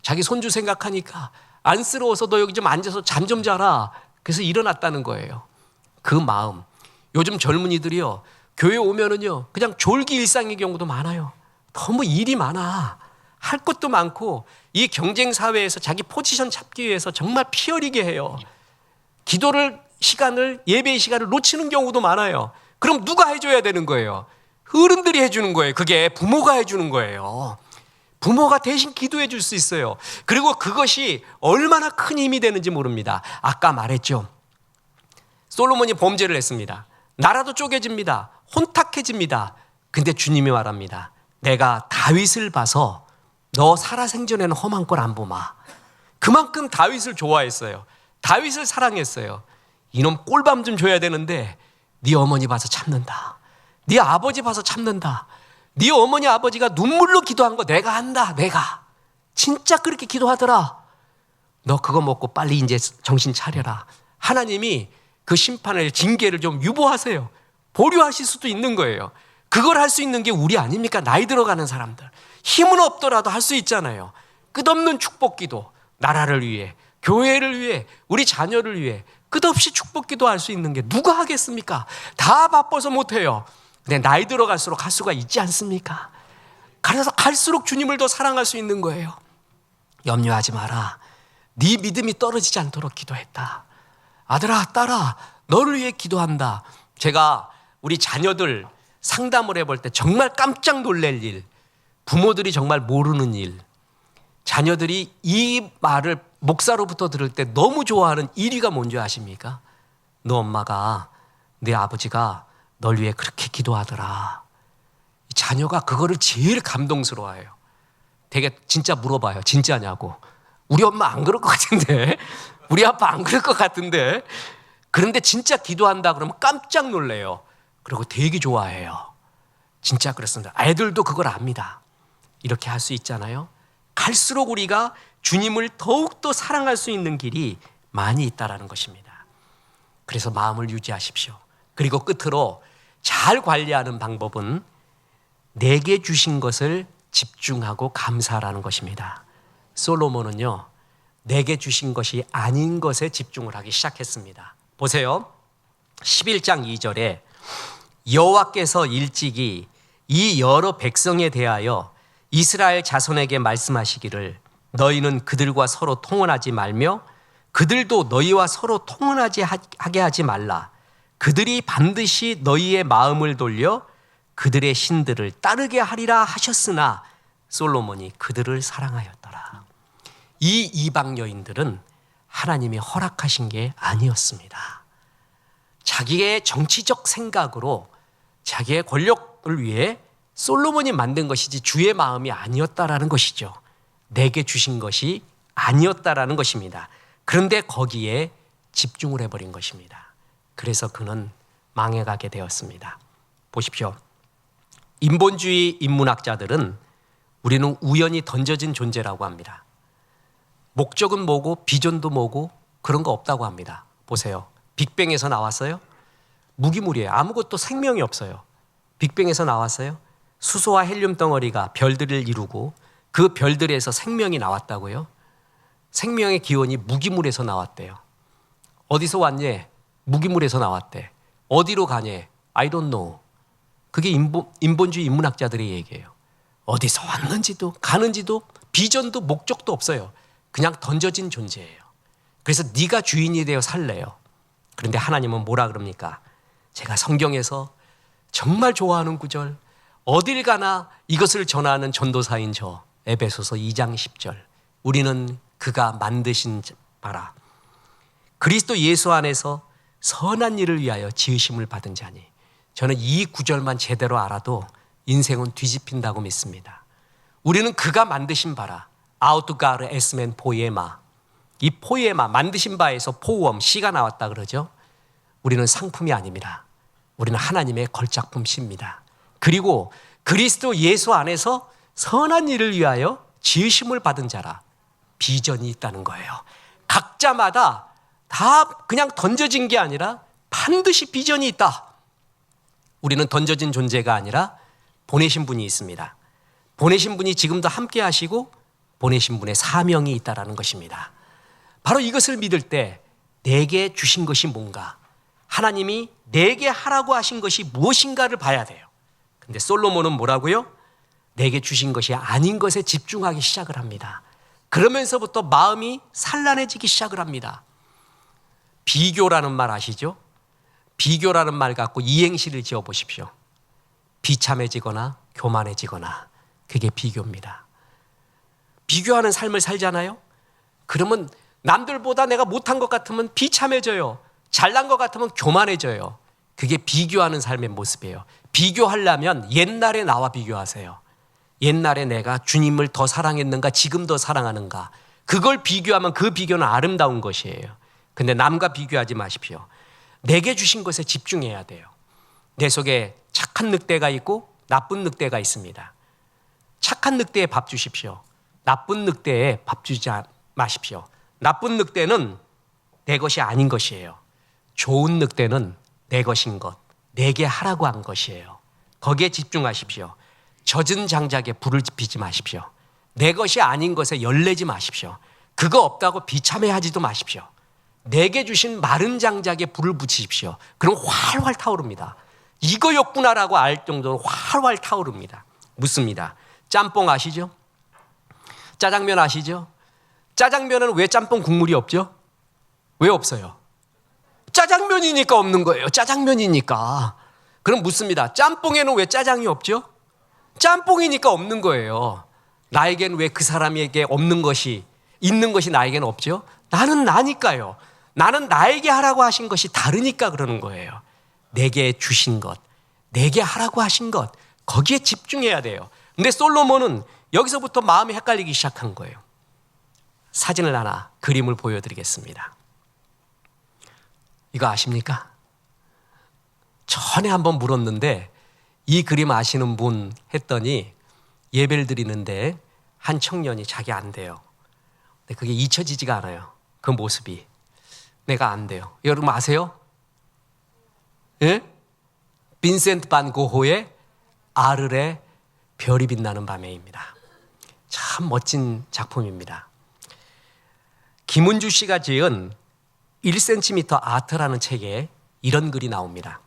자기 손주 생각하니까 안쓰러워서 너 여기 좀 앉아서 잠 좀 자라. 그래서 일어났다는 거예요. 그 마음. 요즘 젊은이들이요, 교회 오면은요, 그냥 졸기 일상의 경우도 많아요. 너무 일이 많아. 할 것도 많고, 이 경쟁 사회에서 자기 포지션 찾기 위해서 정말 피 흘리게 해요. 기도를 시간을, 예배의 시간을 놓치는 경우도 많아요. 그럼 누가 해줘야 되는 거예요? 어른들이 해주는 거예요. 그게 부모가 해주는 거예요. 부모가 대신 기도해 줄 수 있어요. 그리고 그것이 얼마나 큰 힘이 되는지 모릅니다. 아까 말했죠. 솔로몬이 범죄를 했습니다. 나라도 쪼개집니다. 혼탁해집니다. 근데 주님이 말합니다. 내가 다윗을 봐서 너 살아생전에는 험한 꼴 안 보마. 그만큼 다윗을 좋아했어요. 다윗을 사랑했어요. 이놈 꼴밤 좀 줘야 되는데 네 어머니 봐서 참는다. 네 아버지 봐서 참는다. 네 어머니 아버지가 눈물로 기도한 거 내가 한다. 내가 진짜 그렇게 기도하더라. 너 그거 먹고 빨리 이제 정신 차려라. 하나님이 그 심판을, 징계를 좀 유보하세요. 보류하실 수도 있는 거예요. 그걸 할 수 있는 게 우리 아닙니까? 나이 들어가는 사람들. 힘은 없더라도 할 수 있잖아요. 끝없는 축복 기도, 나라를 위해, 교회를 위해, 우리 자녀를 위해 끝없이 축복 기도할 수 있는 게 누가 하겠습니까? 다 바빠서 못해요. 근데 나이 들어갈수록 할 수가 있지 않습니까? 그래서 갈수록 주님을 더 사랑할 수 있는 거예요. 염려하지 마라. 네 믿음이 떨어지지 않도록 기도했다. 아들아, 딸아, 너를 위해 기도한다. 제가 우리 자녀들 상담을 해볼 때 정말 깜짝 놀랄 일, 부모들이 정말 모르는 일, 자녀들이 이 말을 목사로부터 들을 때 너무 좋아하는 1위가 뭔지 아십니까? 너 엄마가, 내 아버지가 널 위해 그렇게 기도하더라. 자녀가 그거를 제일 감동스러워해요. 되게 진짜 물어봐요. 진짜냐고. 우리 엄마 안 그럴 것 같은데, 우리 아빠 안 그럴 것 같은데. 그런데 진짜 기도한다 그러면 깜짝 놀래요. 그리고 되게 좋아해요. 진짜 그렇습니다. 애들도 그걸 압니다. 이렇게 할 수 있잖아요. 갈수록 우리가 주님을 더욱더 사랑할 수 있는 길이 많이 있다는 것입니다. 그래서 마음을 유지하십시오. 그리고 끝으로 잘 관리하는 방법은 내게 주신 것을 집중하고 감사하라는 것입니다. 솔로몬은요, 내게 주신 것이 아닌 것에 집중을 하기 시작했습니다. 보세요. 11장 2절에 여호와께서 일찍이 이 여러 백성에 대하여 이스라엘 자손에게 말씀하시기를 너희는 그들과 서로 통혼하지 말며 그들도 너희와 서로 통혼하게 하지 말라. 그들이 반드시 너희의 마음을 돌려 그들의 신들을 따르게 하리라 하셨으나 솔로몬이 그들을 사랑하였더라. 이 이방 여인들은 하나님이 허락하신 게 아니었습니다. 자기의 정치적 생각으로 자기의 권력을 위해 솔로몬이 만든 것이지 주의 마음이 아니었다라는 것이죠. 내게 주신 것이 아니었다라는 것입니다. 그런데 거기에 집중을 해버린 것입니다. 그래서 그는 망해가게 되었습니다. 보십시오. 인본주의 인문학자들은 우리는 우연히 던져진 존재라고 합니다. 목적은 뭐고 비전도 뭐고 그런 거 없다고 합니다. 보세요. 빅뱅에서 나왔어요? 무기물이에요. 아무것도 생명이 없어요. 빅뱅에서 나왔어요? 수소와 헬륨 덩어리가 별들을 이루고 그 별들에서 생명이 나왔다고요? 생명의 기원이 무기물에서 나왔대요. 어디서 왔니? 무기물에서 나왔대. 어디로 가니? I don't know. 그게 인본주의 인문학자들의 얘기예요. 어디서 왔는지도 가는지도 비전도 목적도 없어요. 그냥 던져진 존재예요. 그래서 네가 주인이 되어 살래요. 그런데 하나님은 뭐라 그럽니까? 제가 성경에서 정말 좋아하는 구절, 어딜 가나 이것을 전하는 전도사인 저, 에베소서 2장 10절. 우리는 그가 만드신 바라 그리스도 예수 안에서 선한 일을 위하여 지으심을 받은 자니. 저는 이 구절만 제대로 알아도 인생은 뒤집힌다고 믿습니다. 우리는 그가 만드신 바라, 아우트가르 에스멘 포에마. 이 포에마, 만드신 바에서 포우엄, 시가 나왔다 그러죠. 우리는 상품이 아닙니다. 우리는 하나님의 걸작품 시입니다. 그리고 그리스도 예수 안에서 선한 일을 위하여 지으심을 받은 자라. 비전이 있다는 거예요. 각자마다 다 그냥 던져진 게 아니라 반드시 비전이 있다. 우리는 던져진 존재가 아니라 보내신 분이 있습니다. 보내신 분이 지금도 함께 하시고 보내신 분의 사명이 있다는 것입니다. 바로 이것을 믿을 때 내게 주신 것이 뭔가, 하나님이 내게 하라고 하신 것이 무엇인가를 봐야 돼요. 근데 솔로몬은 뭐라고요? 내게 주신 것이 아닌 것에 집중하기 시작을 합니다. 그러면서부터 마음이 산란해지기 시작을 합니다. 비교라는 말 아시죠? 비교라는 말 갖고 이행시를 지어 보십시오. 비참해지거나 교만해지거나, 그게 비교입니다. 비교하는 삶을 살잖아요. 그러면 남들보다 내가 못한 것 같으면 비참해져요. 잘난 것 같으면 교만해져요. 그게 비교하는 삶의 모습이에요. 비교하려면 옛날에 나와 비교하세요. 옛날에 내가 주님을 더 사랑했는가, 지금 더 사랑하는가, 그걸 비교하면 그 비교는 아름다운 것이에요. 근데 남과 비교하지 마십시오. 내게 주신 것에 집중해야 돼요. 내 속에 착한 늑대가 있고 나쁜 늑대가 있습니다. 착한 늑대에 밥 주십시오. 나쁜 늑대에 밥 주지 마십시오. 나쁜 늑대는 내 것이 아닌 것이에요. 좋은 늑대는 내 것인 것, 내게 하라고 한 것이에요. 거기에 집중하십시오. 젖은 장작에 불을 지피지 마십시오. 내 것이 아닌 것에 열내지 마십시오. 그거 없다고 비참해하지도 마십시오. 내게 주신 마른 장작에 불을 붙이십시오. 그럼 활활 타오릅니다. 이거였구나라고 알 정도로 활활 타오릅니다. 묻습니다. 짬뽕 아시죠? 짜장면 아시죠? 짜장면은 왜 짬뽕 국물이 없죠? 왜 없어요? 짜장면이니까 없는 거예요. 짜장면이니까. 그럼 묻습니다. 짬뽕에는 왜 짜장이 없죠? 짬뽕이니까 없는 거예요. 나에겐 왜 그 사람에게 없는 것이, 있는 것이 나에게는 없죠? 나는 나니까요. 나는 나에게 하라고 하신 것이 다르니까 그러는 거예요. 내게 주신 것, 내게 하라고 하신 것, 거기에 집중해야 돼요. 근데 솔로몬은 여기서부터 마음이 헷갈리기 시작한 거예요. 사진을 하나, 그림을 보여드리겠습니다. 이거 아십니까? 전에 한번 물었는데 이 그림 아시는 분 했더니 예배를 드리는데 한 청년이 자기 안 돼요. 근데 그게 잊혀지지가 않아요. 그 모습이. 내가 안 돼요. 여러분 아세요? 예? 빈센트 반 고흐의 아르레 별이 빛나는 밤에입니다. 참 멋진 작품입니다. 김은주 씨가 지은 1cm 아트라는 책에 이런 글이 나옵니다.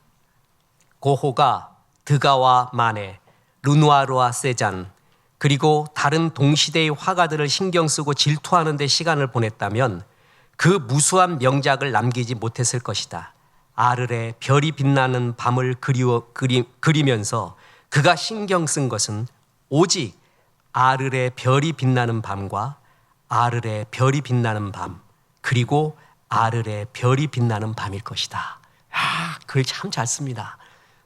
고호가 드가와 마네, 르누아르와 세잔, 그리고 다른 동시대의 화가들을 신경 쓰고 질투하는 데 시간을 보냈다면 그 무수한 명작을 남기지 못했을 것이다. 아르레 별이 빛나는 밤을 그리면서 그가 신경 쓴 것은 오직 아르레 별이 빛나는 밤과 아르레 별이 빛나는 밤, 그리고 아르레 별이 빛나는 밤일 것이다. 글 참 잘 씁니다.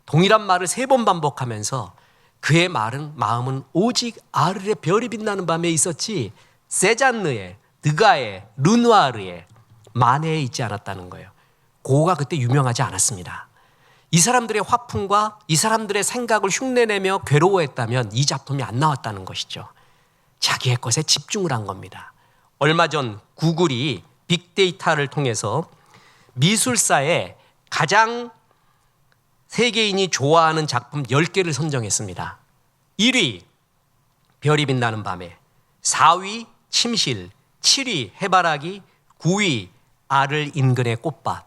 동일한 말을 3번 반복하면서 그의 마음은 오직 아르레 별이 빛나는 밤에 있었지 세잔느에, 드가에, 르누아르에, 마네에 있지 않았다는 거예요. 고흐가 그때 유명하지 않았습니다. 이 사람들의 화풍과 이 사람들의 생각을 흉내내며 괴로워했다면 이 작품이 안 나왔다는 것이죠. 자기의 것에 집중을 한 겁니다. 얼마 전 구글이 빅데이터를 통해서 미술사에 가장 세계인이 좋아하는 작품 10개를 선정했습니다. 1위 별이 빛나는 밤에, 4위 침실, 7위 해바라기, 9위 알을 인근의 꽃밭.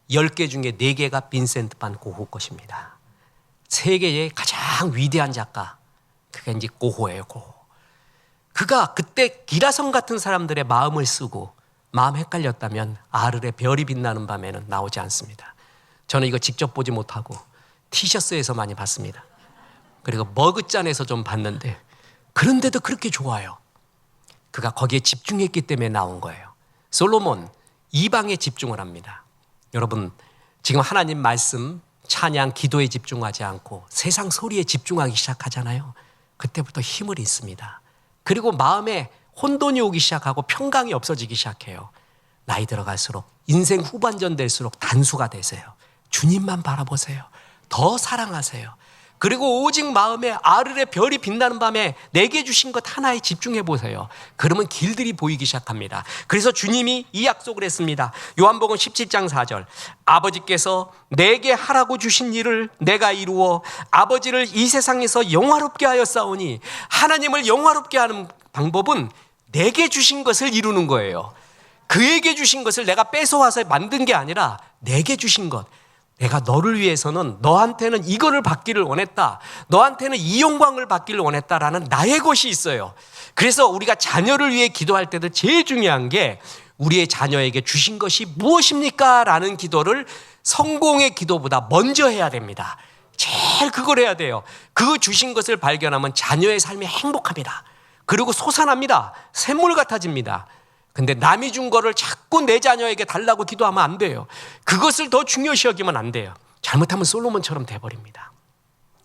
10개 중에 4개가 빈센트 반 고흐 것입니다. 세계의 가장 위대한 작가, 그게 이제 고흐예요. 고흐. 그가 그때 기라성 같은 사람들의 마음을 쓰고 마음 헷갈렸다면 아르의 별이 빛나는 밤에는 나오지 않습니다. 저는 이거 직접 보지 못하고 티셔츠에서 많이 봤습니다. 그리고 머그잔에서 좀 봤는데, 그런데도 그렇게 좋아요. 그가 거기에 집중했기 때문에 나온 거예요. 솔로몬 이방에 집중을 합니다. 여러분, 지금 하나님 말씀, 찬양, 기도에 집중하지 않고 세상 소리에 집중하기 시작하잖아요. 그때부터 힘을 잃습니다. 그리고 마음에 혼돈이 오기 시작하고 평강이 없어지기 시작해요. 나이 들어갈수록, 인생 후반전 될수록 단수가 되세요. 주님만 바라보세요. 더 사랑하세요. 그리고 오직 마음에 아르의 별이 빛나는 밤에 내게 주신 것 하나에 집중해 보세요. 그러면 길들이 보이기 시작합니다. 그래서 주님이 이 약속을 했습니다. 요한복음 17장 4절. 아버지께서 내게 하라고 주신 일을 내가 이루어 아버지를 이 세상에서 영화롭게 하였사오니, 하나님을 영화롭게 하는 방법은 내게 주신 것을 이루는 거예요. 그에게 주신 것을 내가 뺏어와서 만든 게 아니라 내게 주신 것. 내가 너를 위해서는, 너한테는 이거를 받기를 원했다, 너한테는 이 영광을 받기를 원했다라는 나의 것이 있어요. 그래서 우리가 자녀를 위해 기도할 때도 제일 중요한 게 우리의 자녀에게 주신 것이 무엇입니까? 라는 기도를 성공의 기도보다 먼저 해야 됩니다. 제일 그걸 해야 돼요. 그 주신 것을 발견하면 자녀의 삶이 행복합니다. 그리고 솟아납니다. 샘물 같아집니다. 근데 남이 준 거를 자꾸 내 자녀에게 달라고 기도하면 안 돼요. 그것을 더 중요시 여기면 안 돼요. 잘못하면 솔로몬처럼 돼버립니다.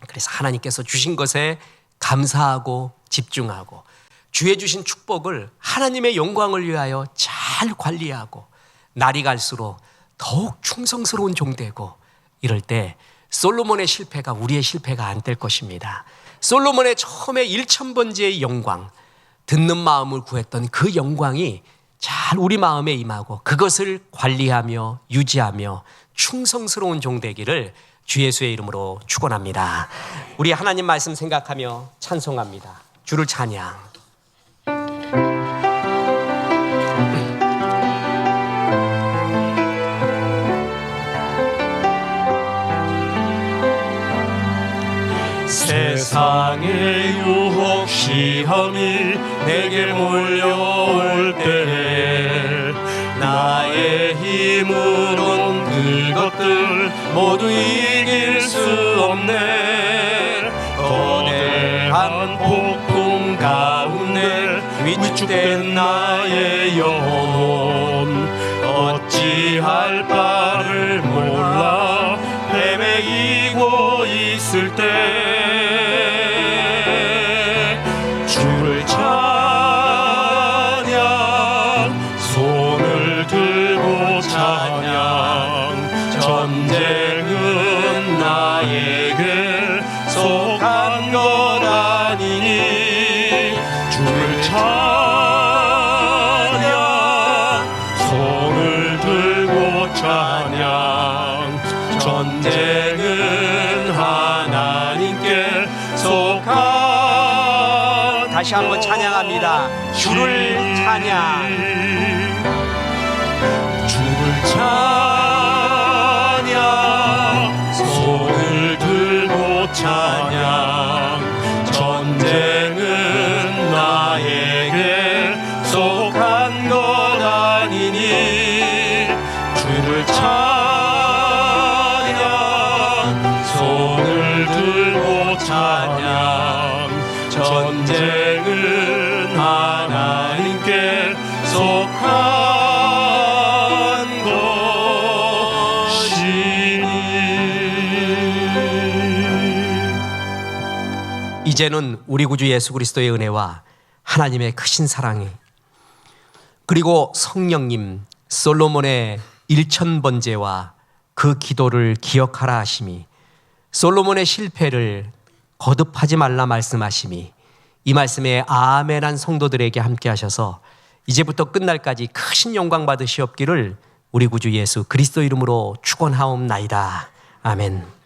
그래서 하나님께서 주신 것에 감사하고 집중하고, 주의 주신 축복을 하나님의 영광을 위하여 잘 관리하고, 날이 갈수록 더욱 충성스러운 종 되고, 이럴 때 솔로몬의 실패가 우리의 실패가 안 될 것입니다. 솔로몬의 처음에 1000번째의 영광, 듣는 마음을 구했던 그 영광이 잘 우리 마음에 임하고, 그것을 관리하며 유지하며 충성스러운 종 되기를 주 예수의 이름으로 축원합니다. 우리 하나님 말씀 생각하며 찬송합니다. 주를 찬양. 세상의 유혹 시험이 내게 몰려올 때에 나의 힘으론 그것들 모두 이길 수 없네. 거대한 폭풍 가운데 위축된 나의 영혼, 어찌할 바를 몰라 헤매이고 있을 때 주를 찬양, 손을 들고 찬양. 전쟁은 나에게 속한 것 아니니 주를 찬양, 손을 들고 찬양. 전쟁은 하나님께 속한. 다시 한번 찬양합니다. 주를 찬양. 주를 찬양, 손을 들고 찬양. 전쟁은 나에게 속한 것 아니니 주를 찬양, 손을 들고 찬양. 전쟁은 하나님께 속한 것이니. 이제는 우리 구주 예수 그리스도의 은혜와 하나님의 크신 사랑이, 그리고 성령님 솔로몬의 1000번째와 그 기도를 기억하라 하심이, 솔로몬의 실패를 거듭하지 말라 말씀하심이, 이 말씀에 아멘한 성도들에게 함께 하셔서 이제부터 끝날까지 크신 영광 받으시옵기를 우리 구주 예수 그리스도 이름으로 축원하옵나이다. 아멘.